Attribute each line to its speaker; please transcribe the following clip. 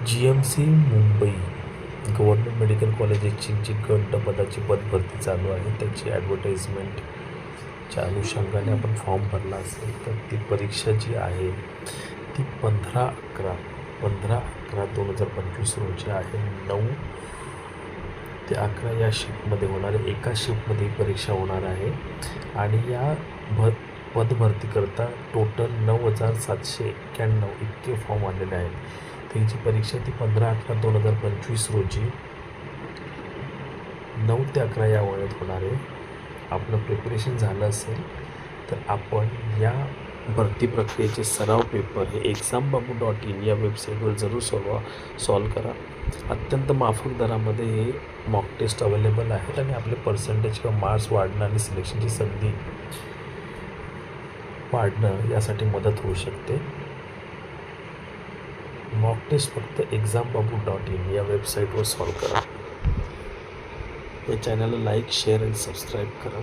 Speaker 1: GMC Mumbai government medical कॉलेजची जी गट पदाची पदभरती चालू आहे त्याची ॲडव्हर्टाईजमेंटच्या अनुषंगाने आपण फॉर्म भरला असेल तर ती परीक्षा जी आहे ती 15/11/2025 रोजी आहे. 9 ते 11 या शिफ्टमध्ये होणार आहे. एका शिफ्टमध्ये ही परीक्षा होणार आहे आणि या पदभरतीकरता टोटल 9,791 इतके फॉर्म आलेले आहेत. त्यांची परीक्षा ती 15/11/2025 रोजी 9 ते 11 या वयात होणार आहे. आपलं प्रिपरेशन झालं असेल तर आपण या भरती प्रक्रियेचे सराव पेपर हे exambabu.in या वेबसाईटवर जरूर सॉल्व करा. अत्यंत माफक दरामध्ये हे मॉक टेस्ट अवेलेबल आहेत आणि आपले पर्सेंटेज किंवा मार्क्स वाढणं आणि सिलेक्शनची संधी वाढणं यासाठी मदत होऊ शकते. मॉक टेस्ट फक्त exambabu.in या वेबसाईटवर सॉल्व करा. या चॅनलला लाईक, शेअर आणि सबस्क्राईब करा.